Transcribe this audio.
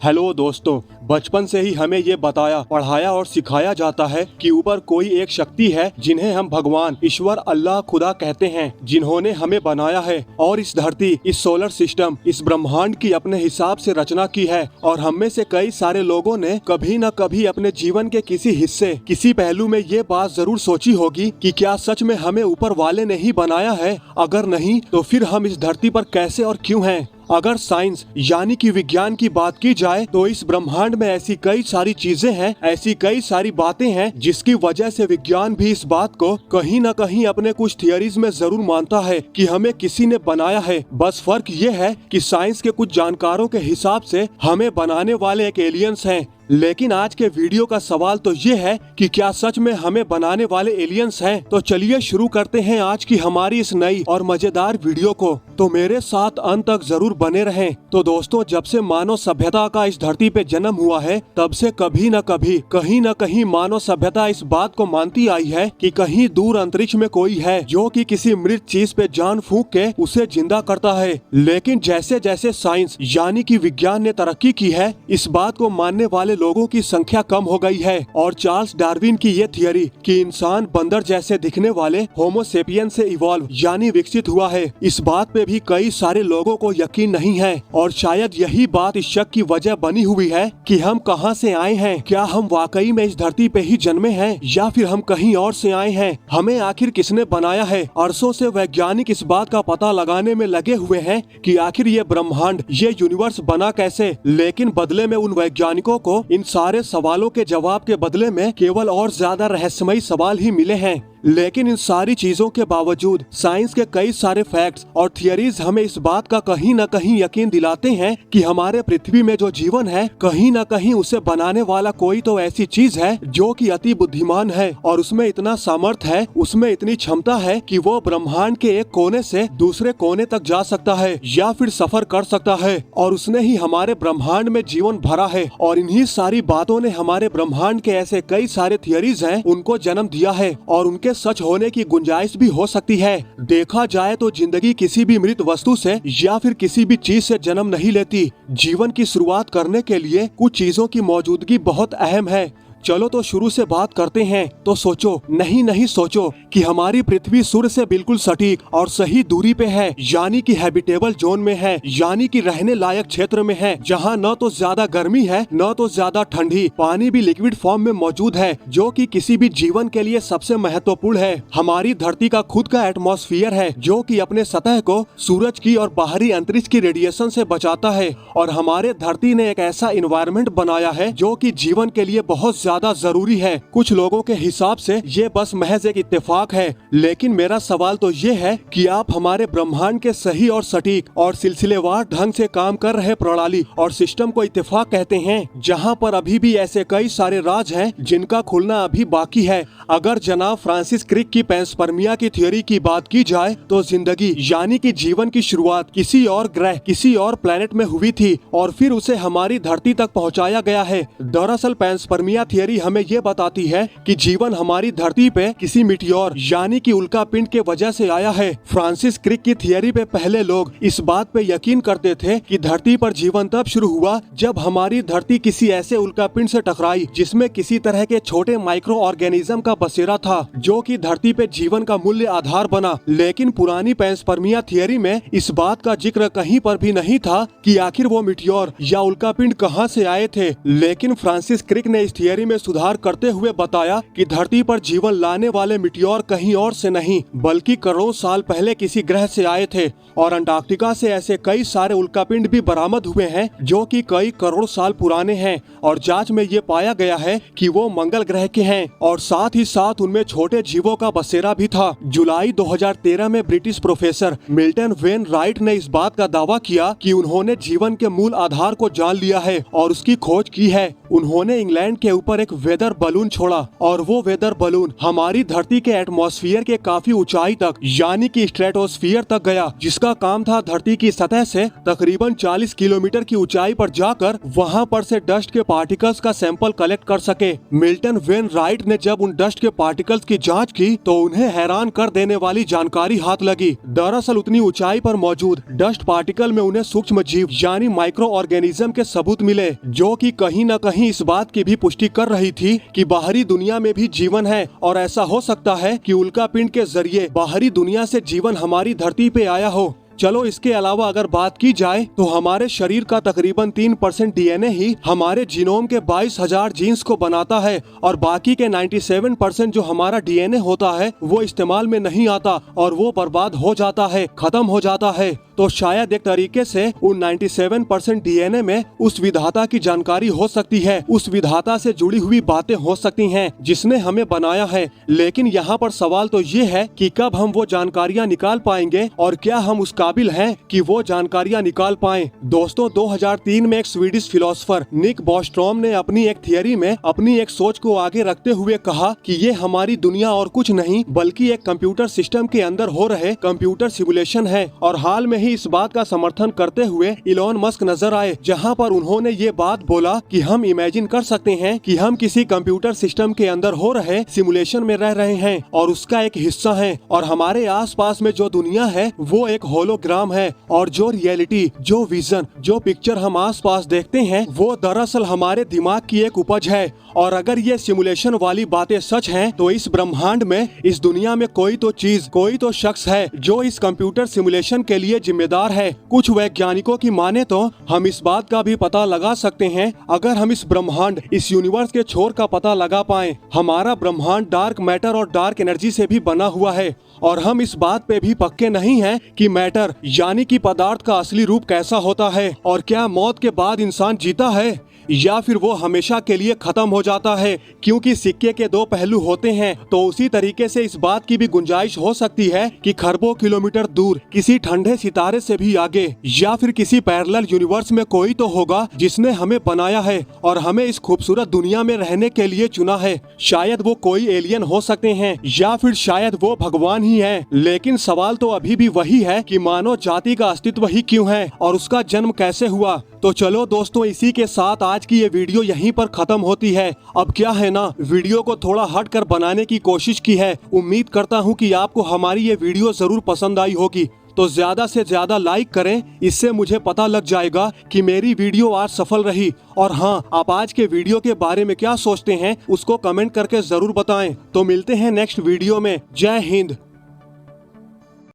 Hello दोस्तों, बचपन से ही हमें ये बताया, पढ़ाया और सिखाया जाता है कि ऊपर कोई एक शक्ति है जिन्हें हम भगवान, ईश्वर, अल्लाह, खुदा कहते हैं, जिन्होंने हमें बनाया है और इस धरती, इस सोलर सिस्टम, इस ब्रह्मांड की अपने हिसाब से रचना की है। और हम में से कई सारे लोगों ने कभी न कभी अपने जीवन के किसी हिस्से, किसी पहलू में ये बात जरूर सोची होगी कि क्या सच में हमें ऊपर वाले ने ही बनाया है? अगर नहीं तो फिर हम इस धरती पर कैसे और क्यों हैं? अगर साइंस यानी कि विज्ञान की बात की जाए तो इस ब्रह्मांड में ऐसी कई सारी चीजें हैं, ऐसी कई सारी बातें हैं जिसकी वजह से विज्ञान भी इस बात को कहीं न कहीं अपने कुछ थियरीज में जरूर मानता है कि हमें किसी ने बनाया है। बस फर्क ये है कि साइंस के कुछ जानकारों के हिसाब से हमें बनाने वाले एक एलियंस हैं। लेकिन आज के वीडियो का सवाल तो ये है कि क्या सच में हमें बनाने वाले एलियंस हैं? तो चलिए शुरू करते हैं आज की हमारी इस नई और मजेदार वीडियो को। तो मेरे साथ अंत तक जरूर बने रहें। तो दोस्तों, जब से मानव सभ्यता का इस धरती पे जन्म हुआ है, तब से कभी न कभी, कहीं न कहीं मानव सभ्यता इस बात को मानती आई है कि कहीं दूर अंतरिक्ष में कोई है जो कि किसी मृत चीज पे जान फूंक के उसे जिंदा करता है। लेकिन जैसे जैसे साइंस यानी कि विज्ञान ने तरक्की की है, इस बात को मानने वाले लोगों की संख्या कम हो गई है। और चार्ल्स डार्विन की ये थियरी कि इंसान बंदर जैसे दिखने वाले होमो सेपियंस से इवॉल्व यानी विकसित हुआ है, इस बात पे भी कई सारे लोगों को यकीन नहीं है। और शायद यही बात इस शक की वजह बनी हुई है कि हम कहां से आए हैं। क्या हम वाकई में इस धरती पे ही जन्मे हैं या फिर हम कहीं और से आए हैं? हमें आखिर किसने बनाया है? अरसों से वैज्ञानिक इस बात का पता लगाने में लगे हुए हैं कि आखिर ये ब्रह्मांड, ये यूनिवर्स बना कैसे। लेकिन बदले में उन वैज्ञानिकों को इन सारे सवालों के जवाब के बदले में केवल और ज्यादा रहस्यमयी सवाल ही मिले हैं। लेकिन इन सारी चीजों के बावजूद साइंस के कई सारे फैक्ट्स और थियरीज हमें इस बात का कहीं न कहीं यकीन दिलाते हैं कि हमारे पृथ्वी में जो जीवन है, कहीं न कहीं उसे बनाने वाला कोई तो ऐसी चीज है जो कि अति बुद्धिमान है और उसमें इतना सामर्थ्य है, उसमें इतनी क्षमता है कि वो ब्रह्मांड के एक कोने से दूसरे कोने तक जा सकता है या फिर सफर कर सकता है। और उसने ही हमारे ब्रह्मांड में जीवन भरा है। और इन्हीं सारी बातों ने हमारे ब्रह्मांड के ऐसे कई सारे थियरीज हैं, उनको जन्म दिया है और उनके सच होने की गुंजाइश भी हो सकती है। देखा जाए तो जिंदगी किसी भी मृत वस्तु से या फिर किसी भी चीज से जन्म नहीं लेती। जीवन की शुरुआत करने के लिए कुछ चीजों की मौजूदगी बहुत अहम है। चलो तो शुरू से बात करते हैं। तो सोचो, नहीं सोचो कि हमारी पृथ्वी सूर्य से बिल्कुल सटीक और सही दूरी पे है, यानी कि हैबिटेबल जोन में है, यानी कि रहने लायक क्षेत्र में है, जहां न तो ज्यादा गर्मी है न तो ज्यादा ठंडी। पानी भी लिक्विड फॉर्म में मौजूद है, जो कि किसी भी जीवन के लिए सबसे महत्वपूर्ण है। हमारी धरती का खुद का एटमॉस्फेयर है, जो कि अपने सतह को सूरज की और बाहरी अंतरिक्ष की रेडिएशन से बचाता है। और हमारे धरती ने एक ऐसा इन्वायरमेंट बनाया है जो कि जीवन के लिए बहुत ज्यादा जरूरी है। कुछ लोगों के हिसाब से ये बस महज एक इत्तेफाक है, लेकिन मेरा सवाल तो ये है कि आप हमारे ब्रह्मांड के सही और सटीक और सिलसिलेवार ढंग से काम कर रहे प्रणाली और सिस्टम को इत्तेफाक कहते हैं, जहां पर अभी भी ऐसे कई सारे राज हैं जिनका खुलना अभी बाकी है। अगर जनाब फ्रांसिस क्रिक की पैंसपर्मिया की थ्योरी की बात की जाए तो जिंदगी यानी कि जीवन की शुरुआत किसी और ग्रह, किसी और प्लेनेट में हुई थी और फिर उसे हमारी धरती तक पहुंचाया गया है। दरअसल पैंसपर्मिया थियरी हमें ये बताती है कि जीवन हमारी धरती पे किसी मिटियोर यानी कि उल्का पिंड के वजह से आया है। फ्रांसिस क्रिक की थियरी पे पहले लोग इस बात पे यकीन करते थे कि धरती पर जीवन तब शुरू हुआ जब हमारी धरती किसी ऐसे उल्का पिंड से टकराई जिसमें किसी तरह के छोटे माइक्रो ऑर्गेनिज्म का बसेरा था, जो कि धरती पे जीवन का मूल्य आधार बना। लेकिन पुरानी पैंसपर्मिया थियरी में इस बात का जिक्र कहीं पर भी नहीं था कि आखिर वो मिटियोर या उल्का पिंड कहाँ से आए थे। लेकिन फ्रांसिस क्रिक ने इस थियरी में सुधार करते हुए बताया कि धरती पर जीवन लाने वाले मिटियोर कहीं और से नहीं बल्कि करोड़ों साल पहले किसी ग्रह से आए थे। और अंटार्कटिका से ऐसे कई सारे उल्कापिंड भी बरामद हुए हैं जो कि कई करोड़ साल पुराने हैं और जांच में ये पाया गया है कि वो मंगल ग्रह के हैं और साथ ही साथ उनमें छोटे जीवों का बसेरा भी था। जुलाई 2013 में British professor Milton when right ने इस बात का दावा किया कि उन्होंने जीवन के मूल आधार को जान लिया है और उसकी खोज की है। उन्होंने इंग्लैंड के ऊपर एक वेदर बलून छोड़ा और वो वेदर बलून हमारी धरती के एटमॉस्फेयर के काफी ऊंचाई तक यानी कि स्ट्रेटोस्फीयर तक गया, जिसका काम था धरती की सतह से तकरीबन 40 किलोमीटर की ऊंचाई पर जाकर वहां पर से डस्ट के पार्टिकल्स का सैंपल कलेक्ट कर सके। मिल्टन वेन राइट ने जब उन डस्ट के पार्टिकल्स की जांच की तो उन्हें हैरान कर देने वाली जानकारी हाथ लगी। दरअसल उतनी ऊंचाई पर मौजूद डस्ट पार्टिकल में उन्हें सूक्ष्म जीव यानी माइक्रो ऑर्गेनिज्म के सबूत मिले, जो कि कहीं न कहीं इस बात की भी पुष्टि कर रही थी कि बाहरी दुनिया में भी जीवन है और ऐसा हो सकता है कि उल्का पिंड के जरिए बाहरी दुनिया से जीवन हमारी धरती पे आया हो। चलो इसके अलावा अगर बात की जाए तो हमारे शरीर का तकरीबन 3% डीएनए ही हमारे जीनोम के 22,000 जीन्स को बनाता है और बाकी के 97% जो हमारा डीएनए होता है वो इस्तेमाल में नहीं आता और वो बर्बाद हो जाता है, खत्म हो जाता है। तो शायद एक तरीके से उन 97% डीएनए में उस विधाता की जानकारी हो सकती है, उस विधाता से जुड़ी हुई बातें हो सकती हैं जिसने हमें बनाया है। लेकिन यहाँ पर सवाल तो ये है कि कब हम वो जानकारियाँ निकाल पाएंगे और क्या हम उस काबिल हैं कि वो जानकारियाँ निकाल पाएं। दोस्तों 2003 में एक स्वीडिश फिलोसोफर निक बॉस्ट्रॉम ने अपनी एक थियरी में अपनी एक सोच को आगे रखते हुए कहा कि ये हमारी दुनिया और कुछ नहीं बल्कि एक कंप्यूटर सिस्टम के अंदर हो रहे कंप्यूटर सिमुलेशन है। और हाल में ही इस बात का समर्थन करते हुए इलॉन मस्क नजर आए, जहां पर उन्होंने ये बात बोला कि हम इमेजिन कर सकते हैं कि हम किसी कंप्यूटर सिस्टम के अंदर हो रहे सिमुलेशन में रह रहे हैं और उसका एक हिस्सा हैं और हमारे आसपास में जो दुनिया है वो एक होलोग्राम है और जो रियलिटी, जो विजन, जो पिक्चर हम आसपास देखते हैं वो दरअसल हमारे दिमाग की एक उपज है। और अगर ये सिमुलेशन वाली बातें सच हैं तो इस ब्रह्मांड में, इस दुनिया में कोई तो चीज, कोई तो शख्स है जो इस कंप्यूटर सिमुलेशन के लिए जिम्मेदार है। कुछ वैज्ञानिकों की माने तो हम इस बात का भी पता लगा सकते हैं अगर हम इस ब्रह्मांड, इस यूनिवर्स के छोर का पता लगा पाएं। हमारा ब्रह्मांड डार्क मैटर और डार्क एनर्जी से भी बना हुआ है और हम इस बात पे भी पक्के नहीं हैं कि मैटर यानी कि पदार्थ का असली रूप कैसा होता है और क्या मौत के बाद इंसान जीता है या फिर वो हमेशा के लिए खत्म हो जाता है। क्योंकि सिक्के के दो पहलू होते हैं तो उसी तरीके से इस बात की भी गुंजाइश हो सकती है कि खरबों किलोमीटर दूर किसी ठंडे सितारे से भी आगे या फिर किसी पैरेलल यूनिवर्स में कोई तो होगा जिसने हमें बनाया है और हमें इस खूबसूरत दुनिया में रहने के लिए चुना है। शायद वो कोई एलियन हो सकते हैं या फिर शायद वो भगवान ही है। लेकिन सवाल तो अभी भी वही है कि मानव जाति का अस्तित्व ही क्यों है और उसका जन्म कैसे हुआ। तो चलो दोस्तों, इसी के साथ आज की ये वीडियो यहीं पर खत्म होती है। अब क्या है ना, वीडियो को थोड़ा हट कर बनाने की कोशिश की है। उम्मीद करता हूँ कि आपको हमारी ये वीडियो जरूर पसंद आई होगी। तो ज्यादा से ज्यादा लाइक करें, इससे मुझे पता लग जाएगा कि मेरी वीडियो आज सफल रही। और हाँ, आप आज के वीडियो के बारे में क्या सोचते हैं उसको कमेंट करके जरूर बताएं। तो मिलते हैं नेक्स्ट वीडियो में। जय हिंद।